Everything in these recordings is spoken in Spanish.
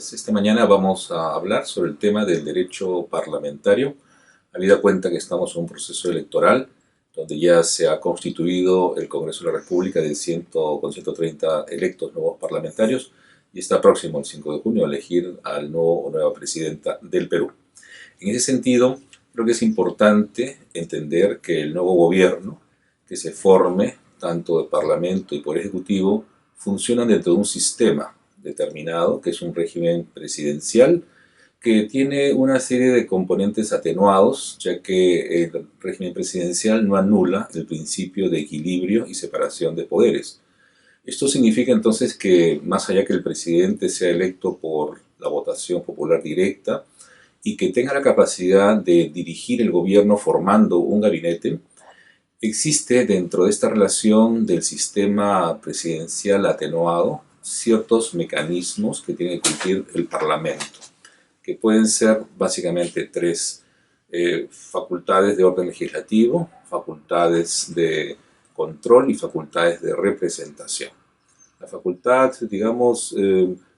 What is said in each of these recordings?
días. Esta mañana vamos a hablar sobre el tema del derecho parlamentario, habida cuenta que estamos en un proceso electoral donde ya se ha constituido el Congreso de la República con 130 electos nuevos parlamentarios y está próximo el 5 de junio a elegir al nuevo o nueva presidenta del Perú. En ese sentido, creo que es importante entender que el nuevo gobierno que se forme, tanto de Parlamento y Poder Ejecutivo, funcionan dentro de un sistema determinado, que es un régimen presidencial, que tiene una serie de componentes atenuados, ya que el régimen presidencial no anula el principio de equilibrio y separación de poderes. Esto significa entonces que, más allá que el presidente sea electo por la votación popular directa y que tenga la capacidad de dirigir el gobierno formando un gabinete, existe dentro de esta relación del sistema presidencial atenuado ciertos mecanismos que tiene que cumplir el Parlamento, que pueden ser básicamente tres: facultades de orden legislativo, facultades de control y facultades de representación. La facultad, digamos,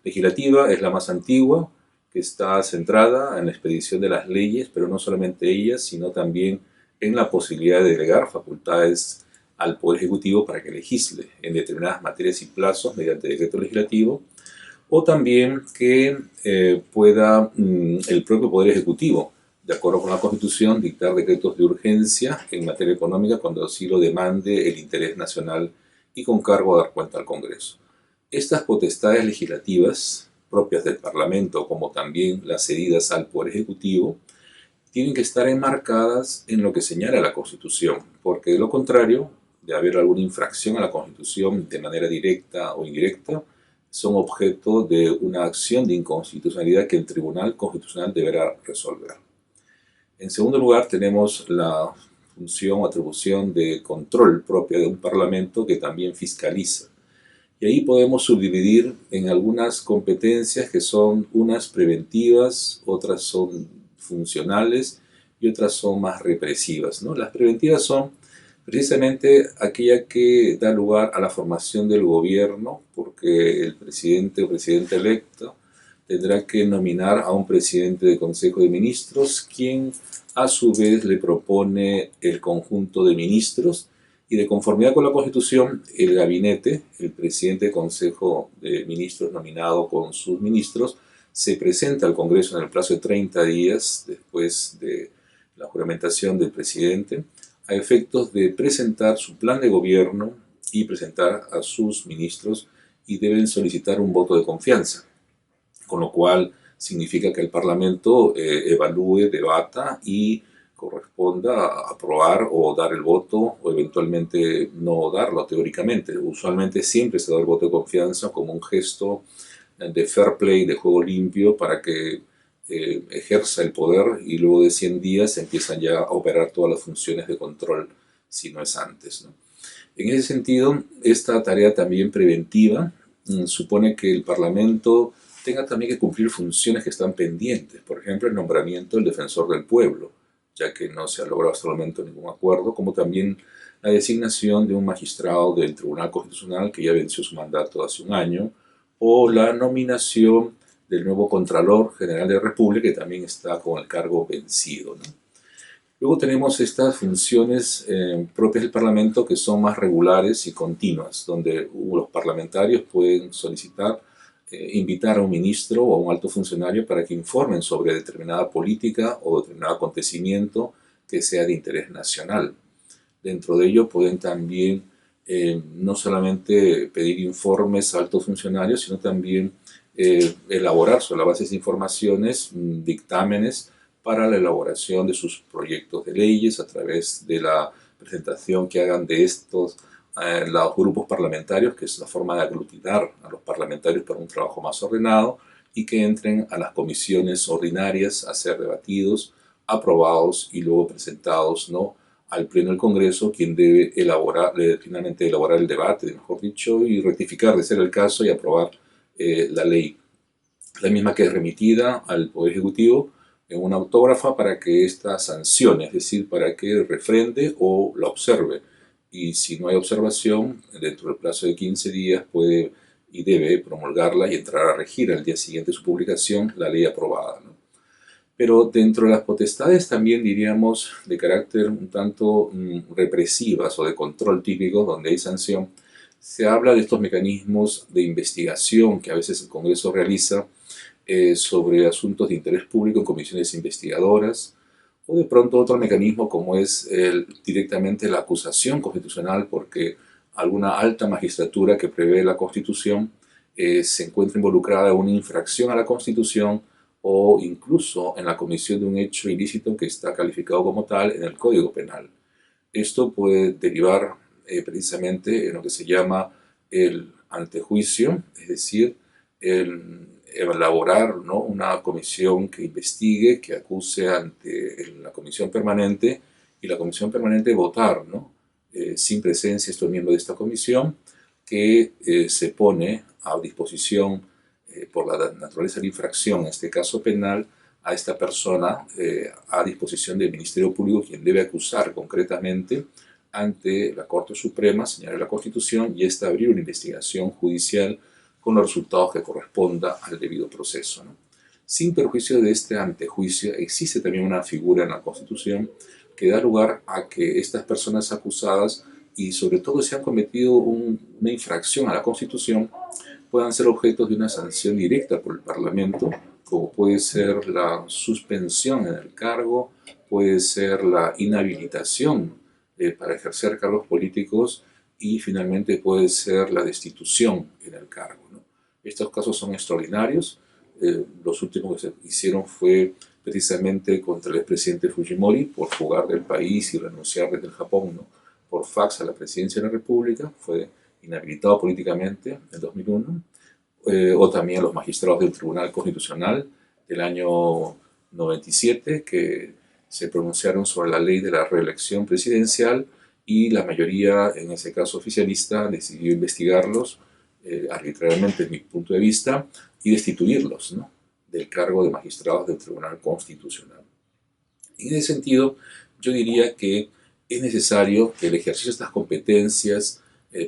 legislativa es la más antigua, que está centrada en la expedición de las leyes, pero no solamente ellas, sino también en la posibilidad de delegar facultades al Poder Ejecutivo para que legisle en determinadas materias y plazos mediante decreto legislativo, o también que pueda el propio Poder Ejecutivo, de acuerdo con la Constitución, dictar decretos de urgencia en materia económica cuando así lo demande el interés nacional y con cargo a dar cuenta al Congreso. Estas potestades legislativas propias del Parlamento, como también las cedidas al Poder Ejecutivo, tienen que estar enmarcadas en lo que señala la Constitución, porque de lo contrario, de haber alguna infracción a la Constitución de manera directa o indirecta, son objeto de una acción de inconstitucionalidad que el Tribunal Constitucional deberá resolver. En segundo lugar, tenemos la función o atribución de control propia de un Parlamento que también fiscaliza. Y ahí podemos subdividir en algunas competencias que son unas preventivas, otras son funcionales y otras son más represivas, ¿no? Las preventivas son precisamente aquella que da lugar a la formación del gobierno, porque el presidente o presidenta electo tendrá que nominar a un presidente de Consejo de Ministros, quien a su vez le propone el conjunto de ministros, y de conformidad con la Constitución, el gabinete, el presidente del Consejo de Ministros nominado con sus ministros, se presenta al Congreso en el plazo de 30 días después de la juramentación del presidente, a efectos de presentar su plan de gobierno y presentar a sus ministros, y deben solicitar un voto de confianza, con lo cual significa que el Parlamento evalúe, debata y corresponda aprobar o dar el voto, o eventualmente no darlo teóricamente. Usualmente siempre se da el voto de confianza como un gesto de fair play, de juego limpio, para que ejerza el poder, y luego de 100 días empiezan ya a operar todas las funciones de control, si no es antes, ¿no? En ese sentido, esta tarea también preventiva supone que el Parlamento tenga también que cumplir funciones que están pendientes. Por ejemplo, el nombramiento del defensor del pueblo, ya que no se ha logrado hasta el momento ningún acuerdo, como también la designación de un magistrado del Tribunal Constitucional que ya venció su mandato hace un año, o la nominación del nuevo Contralor General de la República, que también está con el cargo vencido, ¿no? Luego tenemos estas funciones propias del Parlamento, que son más regulares y continuas, donde los parlamentarios pueden solicitar, invitar a un ministro o a un alto funcionario para que informen sobre determinada política o determinado acontecimiento que sea de interés nacional. Dentro de ello pueden también no solamente pedir informes a altos funcionarios, sino también elaborar sobre la base de esas informaciones dictámenes para la elaboración de sus proyectos de leyes a través de la presentación que hagan de estos los grupos parlamentarios, que es la forma de aglutinar a los parlamentarios para un trabajo más ordenado, y que entren a las comisiones ordinarias a ser debatidos, aprobados y luego presentados, ¿no?, al Pleno del Congreso, quien debe finalmente elaborar el debate, mejor dicho, y rectificar, de ser el caso, y aprobar la ley. La misma que es remitida al Poder Ejecutivo en una autógrafa para que ésta sancione, es decir, para que refrende o la observe. Y si no hay observación, dentro del plazo de 15 días puede y debe promulgarla y entrar a regir al día siguiente de su publicación la ley aprobada, ¿no? Pero dentro de las potestades también diríamos de carácter un tanto represivas o de control típico, donde hay sanción, se habla de estos mecanismos de investigación que a veces el Congreso realiza sobre asuntos de interés público en comisiones investigadoras, o de pronto otro mecanismo como es directamente la acusación constitucional, porque alguna alta magistratura que prevé la Constitución se encuentra involucrada en una infracción a la Constitución o incluso en la comisión de un hecho ilícito que está calificado como tal en el Código Penal. Esto puede derivar precisamente en lo que se llama el antejuicio, es decir, el elaborar, ¿no?, una comisión que investigue, que acuse ante la comisión permanente y la comisión permanente votar, ¿no?, sin presencia de estos miembros de esta comisión, que se pone a disposición por la naturaleza de la infracción, en este caso penal, a esta persona a disposición del Ministerio Público, quien debe acusar concretamente ante la Corte Suprema, señalar la Constitución y esta abrir una investigación judicial con los resultados que corresponda al debido proceso, ¿no? Sin perjuicio de este antejuicio, existe también una figura en la Constitución que da lugar a que estas personas acusadas, y sobre todo si han cometido una infracción a la Constitución, puedan ser objetos de una sanción directa por el Parlamento, como puede ser la suspensión en el cargo, puede ser la inhabilitación para ejercer cargos políticos y finalmente puede ser la destitución en el cargo, ¿no? Estos casos son extraordinarios. Los últimos que se hicieron fue precisamente contra el expresidente Fujimori por fugar del país y renunciar desde el Japón, ¿no?, por fax a la presidencia de la República. Fue inhabilitado políticamente en 2001. O también los magistrados del Tribunal Constitucional del año 97, que se pronunciaron sobre la ley de la reelección presidencial y la mayoría, en ese caso oficialista, decidió investigarlos arbitrariamente, desde mi punto de vista, y destituirlos, ¿no?, del cargo de magistrados del Tribunal Constitucional. En ese sentido, yo diría que es necesario que el ejercicio de estas competencias,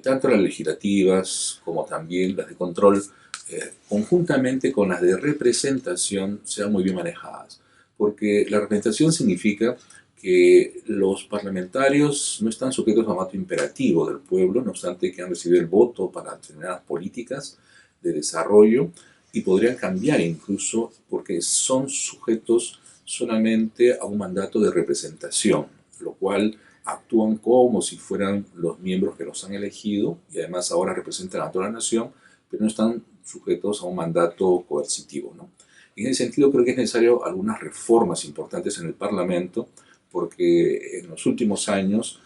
tanto las legislativas como también las de control, conjuntamente con las de representación, sean muy bien manejadas. Porque la representación significa que los parlamentarios no están sujetos a mandato imperativo del pueblo, no obstante que han recibido el voto para determinadas políticas de desarrollo, y podrían cambiar incluso porque son sujetos solamente a un mandato de representación, lo cual actúan como si fueran los miembros que los han elegido y además ahora representan a toda la nación, pero no están sujetos a un mandato coercitivo, ¿no? En ese sentido creo que es necesario algunas reformas importantes en el Parlamento, porque en los últimos años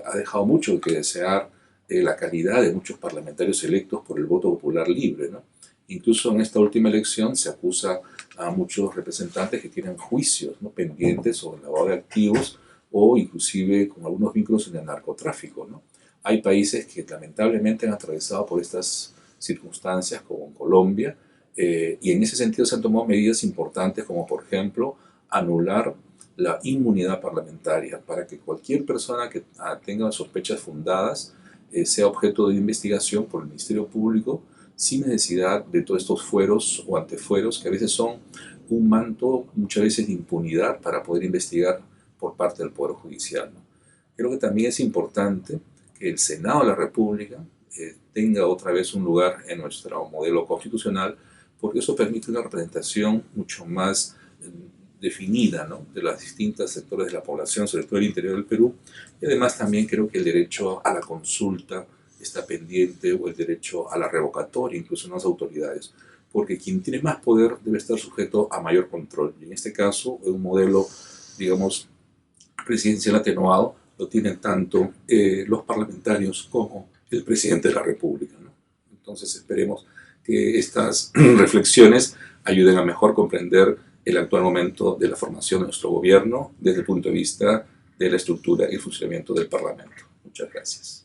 ha dejado mucho que desear la calidad de muchos parlamentarios electos por el voto popular libre, ¿no? Incluso en esta última elección se acusa a muchos representantes que tienen juicios, ¿no?, pendientes sobre el lavado de activos o inclusive con algunos vínculos en el narcotráfico, ¿no? Hay países que lamentablemente han atravesado por estas circunstancias, como en Colombia, y en ese sentido se han tomado medidas importantes, como por ejemplo anular la inmunidad parlamentaria para que cualquier persona que tenga sospechas fundadas sea objeto de investigación por el Ministerio Público sin necesidad de todos estos fueros o antefueros que a veces son un manto, muchas veces de impunidad para poder investigar por parte del Poder Judicial, ¿no? Creo que también es importante que el Senado de la República tenga otra vez un lugar en nuestro modelo constitucional, porque eso permite una representación mucho más definida, ¿no?, de los distintos sectores de la población, sobre todo el interior del Perú. Y además también creo que el derecho a la consulta está pendiente, o el derecho a la revocatoria, incluso en las autoridades, porque quien tiene más poder debe estar sujeto a mayor control. Y en este caso, un modelo, digamos, presidencial atenuado lo tienen tanto los parlamentarios como el presidente de la República, ¿no? Entonces esperemos que estas reflexiones ayuden a mejor comprender el actual momento de la formación de nuestro gobierno desde el punto de vista de la estructura y el funcionamiento del Parlamento. Muchas gracias.